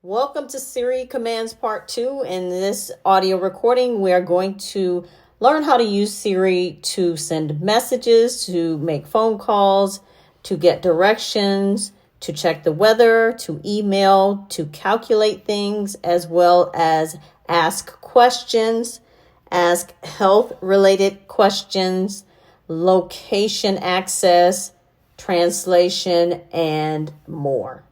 Welcome to Siri Commands Part 2. In this audio recording, we are going to learn how to use Siri to send messages, to make phone calls, to get directions, to check the weather, to email, to calculate things, as well as ask questions, ask health-related questions, location access, translation, and more.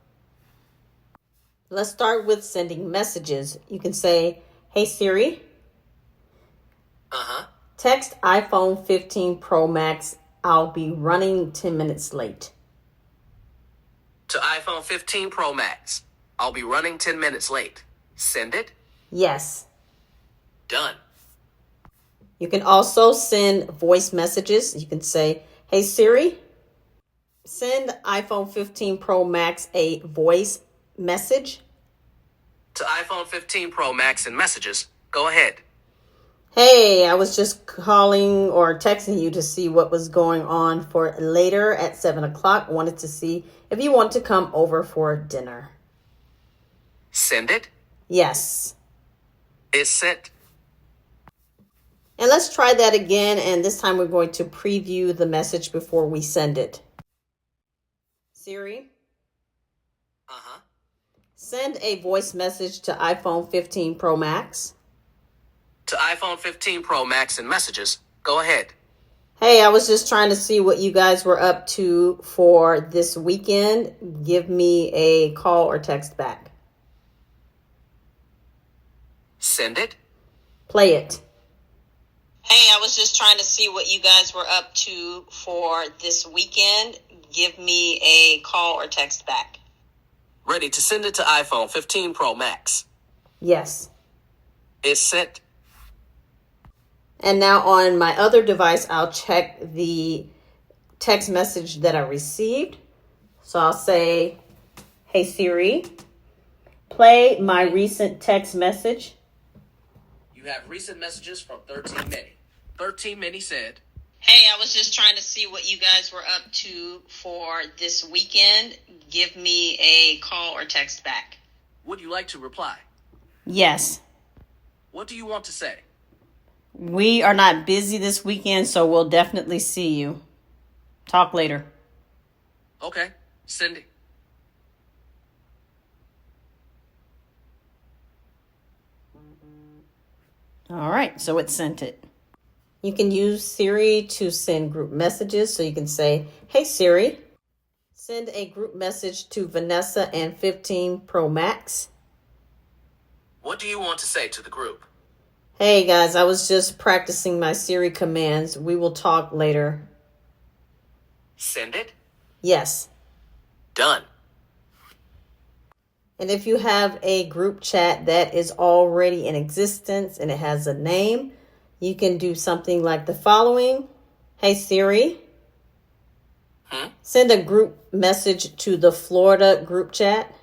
Let's start with sending messages. You can say, "Hey Siri, text iPhone 15 Pro Max, I'll be running 10 minutes late." To iPhone 15 Pro Max. I'll be running 10 minutes late. Send it? Yes. Done. You can also send voice messages. You can say, "Hey Siri, send iPhone 15 Pro Max a voice message." To iPhone 15 Pro Max and messages. Go ahead. "Hey, I was just calling or texting you to see what was going on for later at 7 o'clock. Wanted to see if you want to come over for dinner." Send it? Yes. It's sent. And let's try that again. And this time we're going to preview the message before we send it. "Siri, send a voice message to iPhone 15 Pro Max." To iPhone 15 Pro Max and messages. Go ahead. "Hey, I was just trying to see what you guys were up to for this weekend. Give me a call or text back." Send it? Play it. "Hey, I was just trying to see what you guys were up to for this weekend. Give me a call or text back." Ready to send it to iPhone 15 Pro Max. Yes. It's sent. And now on my other device, I'll check the text message that I received. So I'll say, "Hey Siri, play my recent text message." You have recent messages from 13 Mini. 13 Mini said, "Hey, I was just trying to see what you guys were up to for this weekend. Give me a call or text back." Would you like to reply? Yes. What do you want to say? "We are not busy this weekend, so we'll definitely see you. Talk later." Okay, send it. All right, so it sent it. You can use Siri to send group messages. So you can say, "Hey Siri, send a group message to Vanessa and 15 Pro Max." What do you want to say to the group? "Hey guys, I was just practicing my Siri commands. We will talk later." Send it? Yes. Done. And if you have a group chat that is already in existence and it has a name, you can do something like the following. "Hey Siri, send a group message to the Florida group chat."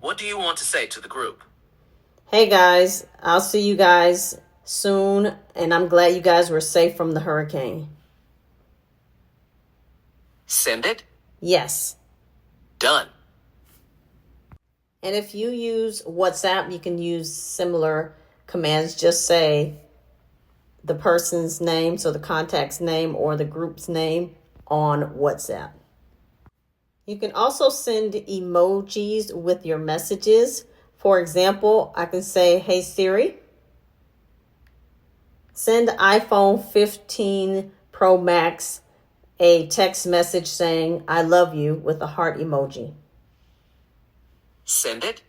What do you want to say to the group? "Hey guys, I'll see you guys soon, and I'm glad you guys were safe from the hurricane." Send it? Yes. Done. And if you use WhatsApp, you can use similar commands. Just say the person's name, so the contact's name or the group's name on WhatsApp. You can also send emojis with your messages. For example, I can say, "Hey Siri, send iPhone 15 Pro Max a text message saying, 'I love you,' with a heart emoji." Send it?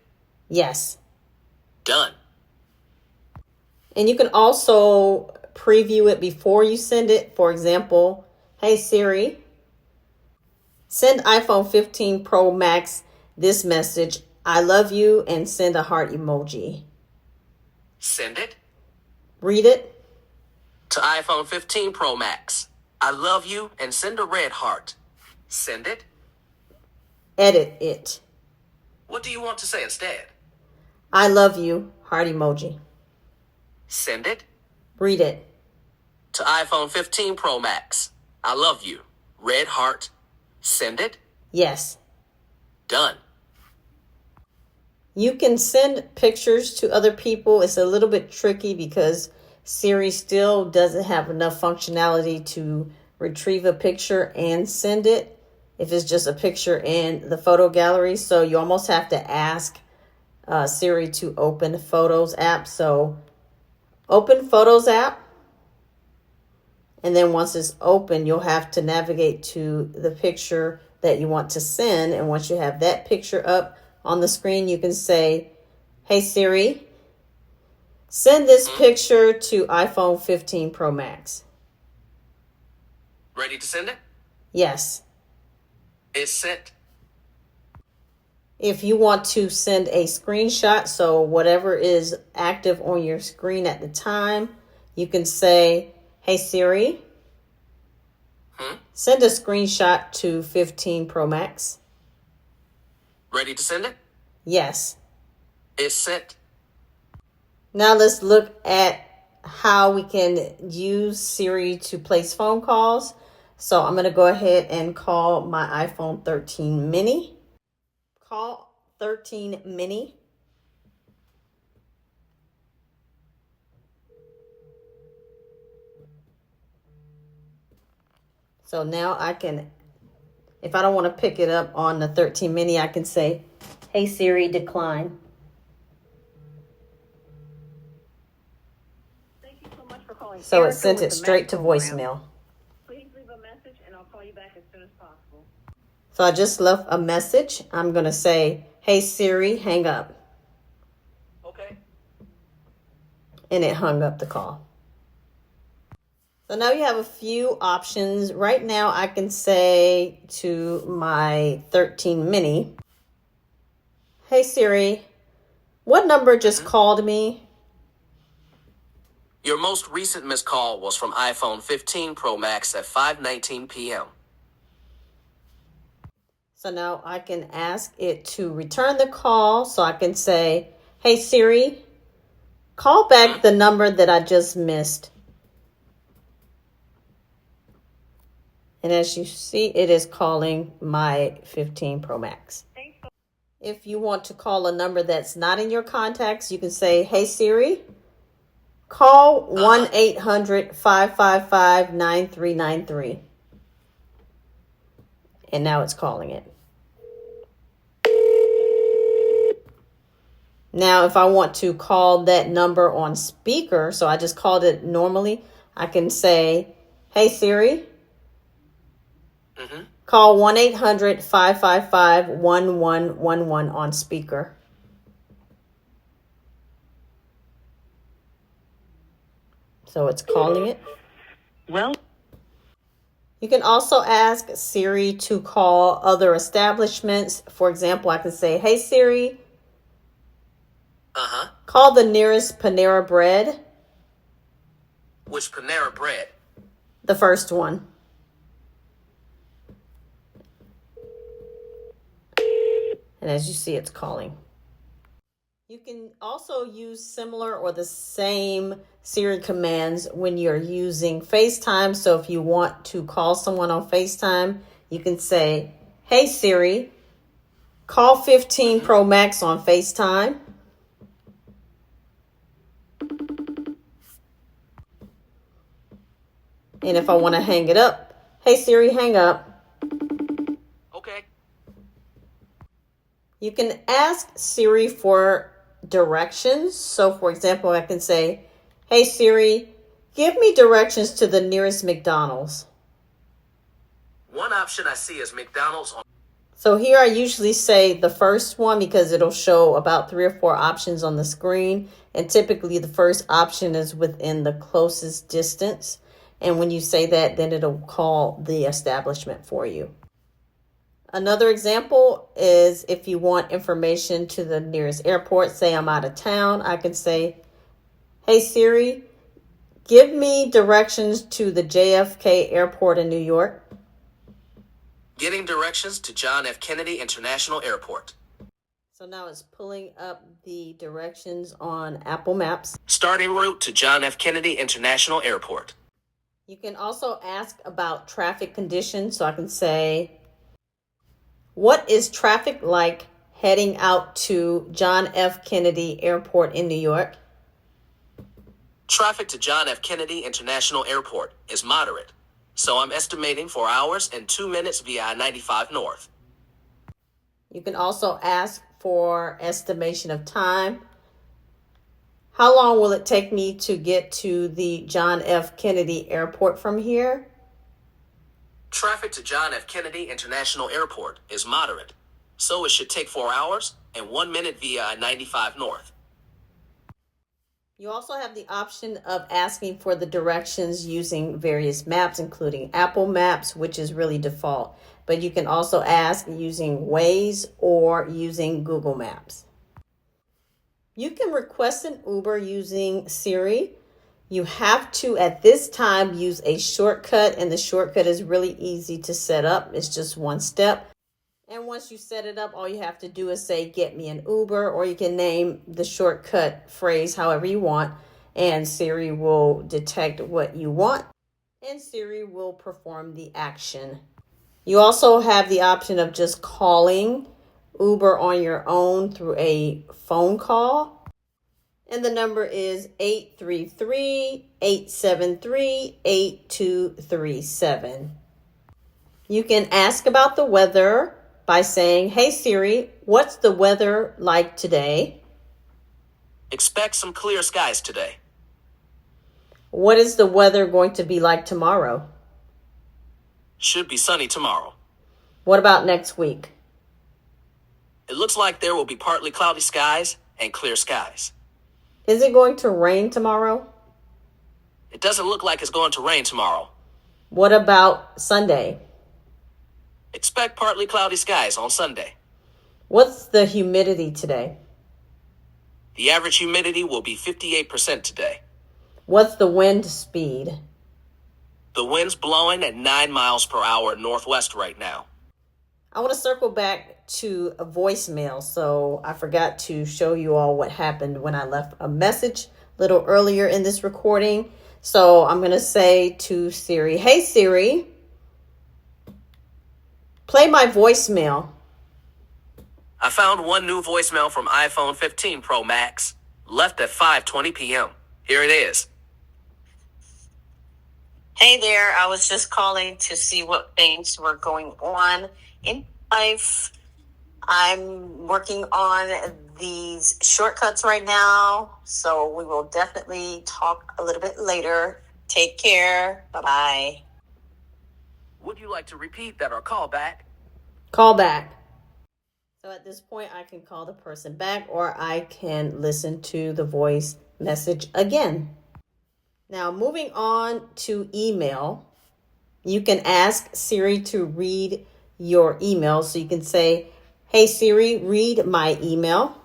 Yes. Done. And you can also preview it before you send it. For example, "Hey Siri, send iPhone 15 Pro Max this message, 'I love you,' and send a heart emoji." Send it? Read it. To iPhone 15 Pro Max. I love you and send a red heart. Send it? Edit it. What do you want to say instead? "I love you," heart emoji. Send it? Read it. To iPhone 15 Pro Max. I love you. Red heart. Send it? Yes. Done. You can send pictures to other people. It's a little bit tricky because Siri still doesn't have enough functionality to retrieve a picture and send it if it's just a picture in the photo gallery. So you almost have to ask Siri to open Photos app. So open Photos app. And then once it's open, you'll have to navigate to the picture that you want to send. And once you have that picture up on the screen, you can say, "Hey Siri, send this picture to iPhone 15 Pro Max." Ready to send it? Yes. It's sent. If you want to send a screenshot, so whatever is active on your screen at the time, you can say, "Hey Siri, send a screenshot to 15 Pro Max." Ready to send it? Yes. It's sent. Now let's look at how we can use Siri to place phone calls. So I'm going to go ahead and call my iPhone 13 mini. Call 13 mini. So now I can, if I don't want to pick it up on the 13 mini, I can say, "Hey Siri, decline." Thank you so much for calling. So it Erica sent with it the straight Mac to program. voicemail. Please leave a message and I'll call you back as soon as possible. So I just left a message. I'm going to say, "Hey Siri, hang up." Okay. And it hung up the call. So now you have a few options. Right now I can say to my 13 mini, "Hey Siri, what number just called me?" Your most recent missed call was from iPhone 15 Pro Max at 5:19 p.m. So now I can ask it to return the call. So I can say, "Hey Siri, call back the number that I just missed." And as you see, it is calling my 15 Pro Max. If you want to call a number that's not in your contacts, you can say, "Hey Siri, call 1-800-555-9393. And now it's calling it. Now, if I want to call that number on speaker, so I just called it normally, I can say, "Hey Siri, call 1-800-555-1111 on speaker." So it's calling it. Well, You can also ask Siri to call other establishments. For example, I can say, "Hey Siri, call the nearest Panera Bread." Which Panera Bread? The first one. And as you see, it's calling. You can also use similar or the same Siri commands when you're using FaceTime. So if you want to call someone on FaceTime, you can say, "Hey Siri, call 15 Pro Max on FaceTime." And if I want to hang it up, "Hey Siri, hang up." Okay. You can ask Siri for directions. So for example, I can say, "Hey Siri, give me directions to the nearest McDonald's." One option I see is McDonald's on. So here I usually say the first one because it'll show about 3 or 4 options on the screen. And typically the first option is within the closest distance. And when you say that, then it'll call the establishment for you. Another example is if you want information to the nearest airport, say I'm out of town, I can say, "Hey Siri, give me directions to the JFK Airport in New York." Getting directions to John F. Kennedy International Airport. So now it's pulling up the directions on Apple Maps. Starting route to John F. Kennedy International Airport. You can also ask about traffic conditions. So I can say, "What is traffic like heading out to John F. Kennedy Airport in New York. Traffic to John F. Kennedy International Airport is moderate, so I'm estimating 4 hours and 2 minutes via I-95 North. You can also ask for estimation of time. How long will it take me to get to the John F. Kennedy Airport from here? Traffic to John F. Kennedy International Airport is moderate, so it should take 4 hours and 1 minute via I-95 North. You also have the option of asking for the directions using various maps, including Apple Maps, which is really default. But you can also ask using Waze or using Google Maps. You can request an Uber using Siri. You have to, at this time, use a shortcut, and the shortcut is really easy to set up. It's just one step. And once you set it up, all you have to do is say, get me an Uber, or you can name the shortcut phrase however you want, and Siri will detect what you want, and Siri will perform the action. You also have the option of just calling Uber on your own through a phone call. And the number is 833-873-8237. You can ask about the weather by saying, hey Siri, what's the weather like today? Expect some clear skies today. What is the weather going to be like tomorrow? Should be sunny tomorrow. What about next week? It looks like there will be partly cloudy skies and clear skies. Is it going to rain tomorrow? It doesn't look like it's going to rain tomorrow. What about Sunday? Expect partly cloudy skies on Sunday. What's the humidity today? The average humidity will be 58% today. What's the wind speed? The wind's blowing at 9 miles per hour northwest right now. I want to circle back to a voicemail. So I forgot to show you all what happened when I left a message a little earlier in this recording. So I'm going to say to Siri, hey Siri, play my voicemail. I found one new voicemail from iPhone 15 Pro Max, left at 5:20 p.m. Here it is. Hey there, I was just calling to see what things were going on in life. I'm working on these shortcuts right now, so we will definitely talk a little bit later. Take care. Bye-bye. Would you like to repeat that or call back? Call back. So at this point, I can call the person back, or I can listen to the voice message again. Now, moving on to email, you can ask Siri to read your email. So you can say, hey Siri, read my email.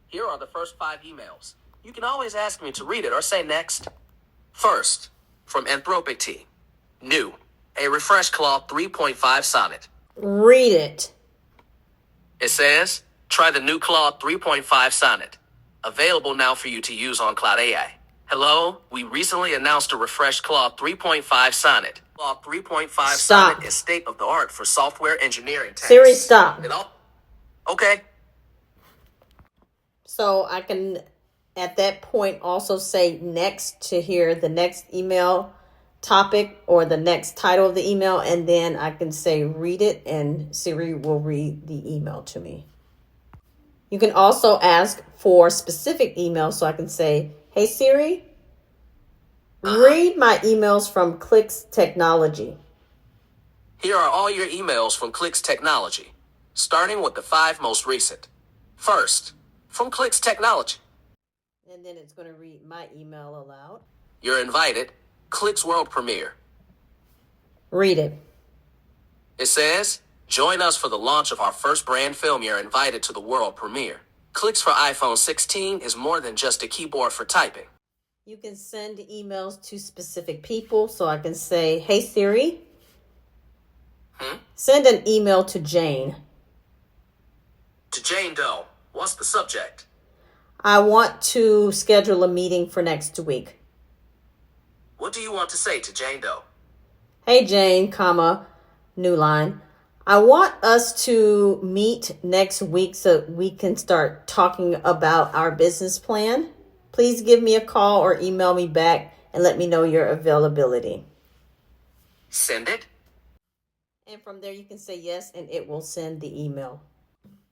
Here are the first 5 emails. You can always ask me to read it or say next. First, from Anthropic T. New, a refresh Claude 3.5 sonnet. Read it. It says, try the new Claude 3.5 sonnet. Available now for you to use on Cloud AI. Hello, we recently announced a refreshed Claude 3.5 sonnet. Claude 3.5 sonnet is state-of-the-art for software engineering tasks. Siri, stop. Okay. So I can, at that point, also say next to hear the next email topic or the next title of the email, and then I can say read it, and Siri will read the email to me. You can also ask for specific emails, so I can say, hey Siri, read my emails from Clicks Technology. Here are all your emails from Clicks Technology, starting with the 5 most recent. First, from Clicks Technology. And then it's going to read my email aloud. You're invited. Clicks World Premiere. Read it. It says, join us for the launch of our first brand film. You're invited to the world premiere. Clicks for iPhone 16 is more than just a keyboard for typing. You can send emails to specific people. So I can say, hey Siri, send an email to Jane. To Jane Doe. What's the subject? I want to schedule a meeting for next week. What do you want to say to Jane Doe? Hey Jane, comma, new line. I want us to meet next week so we can start talking about our business plan. Please give me a call or email me back and let me know your availability. Send it. And from there, you can say yes, and it will send the email.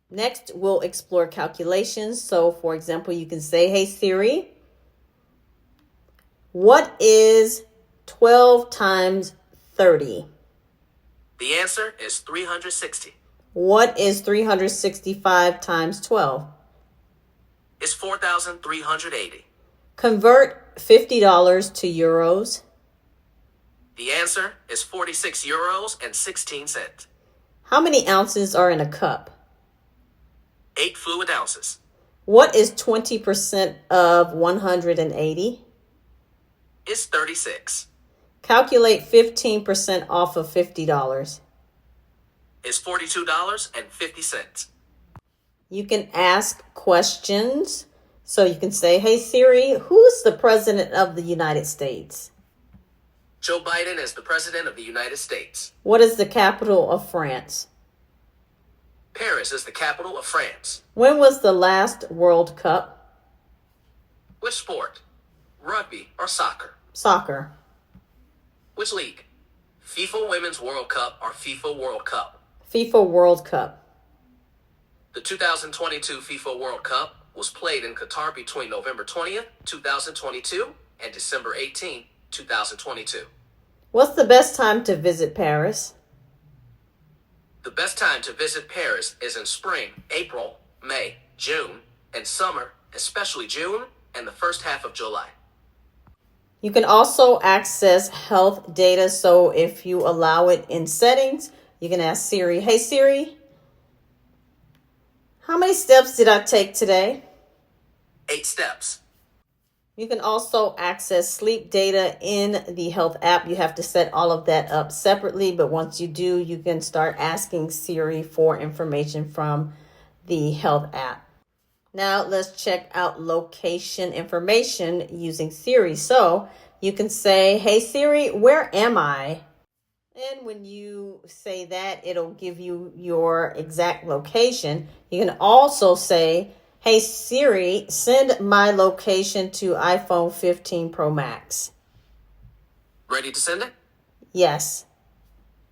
Next, we'll explore calculations. So, for example, you can say, hey, Siri, what is 12 times 30? The answer is 360. What is 365 times 12? It's 4,380. Convert $50 to euros. The answer is 46 euros and 16 cents. How many ounces are in a cup? 8 fluid ounces. What is 20% of 180? It's 36. Calculate 15% off of $50. It's $42.50. You can ask questions. So you can say, hey Siri, who's the president of the United States? Joe Biden is the president of the United States. What is the capital of France? Paris is the capital of France. When was the last World Cup? Which sport? Rugby or soccer? Soccer. Which league? FIFA Women's World Cup or FIFA World Cup? FIFA World Cup. The 2022 FIFA World Cup was played in Qatar between November 20th, 2022 and December 18th, 2022. What's the best time to visit Paris? The best time to visit Paris is in spring, April, May, June, and summer, especially June and the first half of July. You can also access health data. So if you allow it in settings, you can ask Siri, hey Siri, how many steps did I take today? 8 steps. You can also access sleep data in the health app. You have to set all of that up separately, but once you do, you can start asking Siri for information from the health app. Now let's check out location information using Siri. So you can say, hey Siri, where am I? And when you say that, it'll give you your exact location. You can also say, hey Siri, send my location to iPhone 15 Pro Max. Ready to send it? Yes.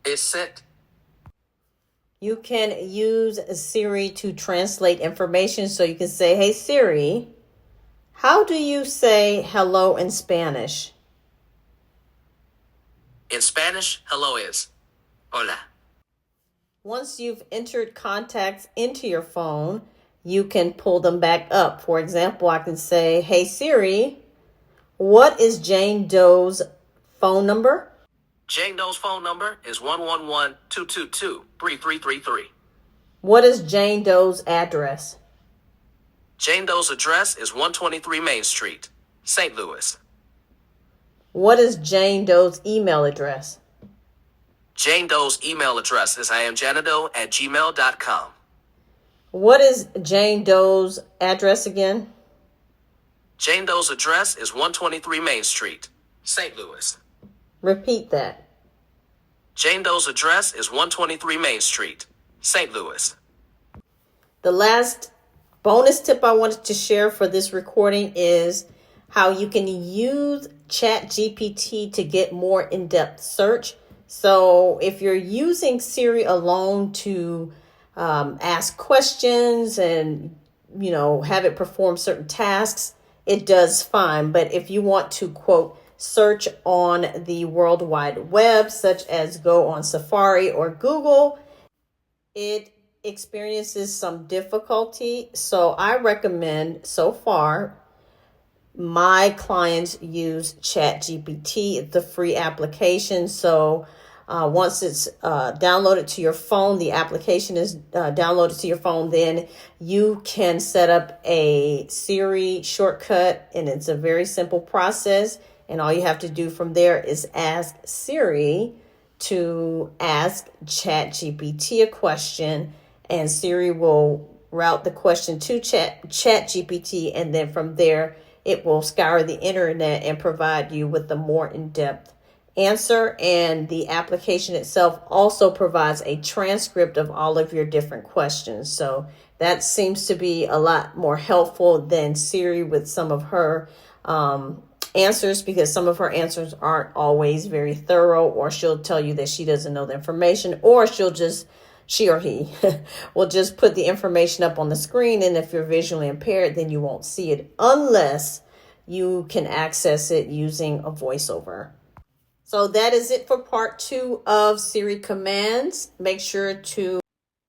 It's sent. You can use Siri to translate information. So you can say, hey Siri, how do you say hello in Spanish? In Spanish, hello is hola. Once you've entered contacts into your phone, you can pull them back up. For example, I can say, hey Siri, what is Jane Doe's phone number? Jane Doe's phone number is 111-222-3333. What is Jane Doe's address? Jane Doe's address is 123 Main Street, St. Louis. What is Jane Doe's email address? Jane Doe's email address is iamjanedoe@gmail.com. What is Jane Doe's address again? Jane Doe's address is 123 Main Street, St. Louis. Repeat that. Jane Doe's address is 123 Main Street, St. Louis. The last bonus tip I wanted to share for this recording is how you can use ChatGPT to get more in-depth search. So if you're using Siri alone to ask questions and, have it perform certain tasks, it does fine. But if you want to, quote, search on the World Wide Web, such as go on Safari or Google, it experiences some difficulty. So I recommend, so far, my clients use ChatGPT. It's a free application. So once it's downloaded to your phone, the application is downloaded to your phone, then you can set up a Siri shortcut, and it's a very simple process. And all you have to do from there is ask Siri to ask ChatGPT a question, and Siri will route the question to ChatGPT, and then from there, it will scour the internet and provide you with a more in-depth answer, and the application itself also provides a transcript of all of your different questions. So that seems to be a lot more helpful than Siri with some of her answers, because some of her answers aren't always very thorough, or she'll tell you that she doesn't know the information, or she or he will just put the information up on the screen, and if you're visually impaired, then you won't see it unless you can access it using a voiceover. So that is it for part 2 of Siri commands. Make sure to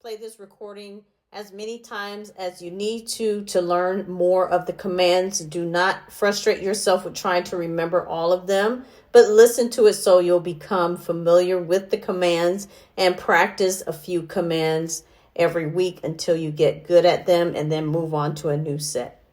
play this recording as many times as you need to learn more of the commands. Do not frustrate yourself with trying to remember all of them, but listen to it so you'll become familiar with the commands and practice a few commands every week until you get good at them, and then move on to a new set.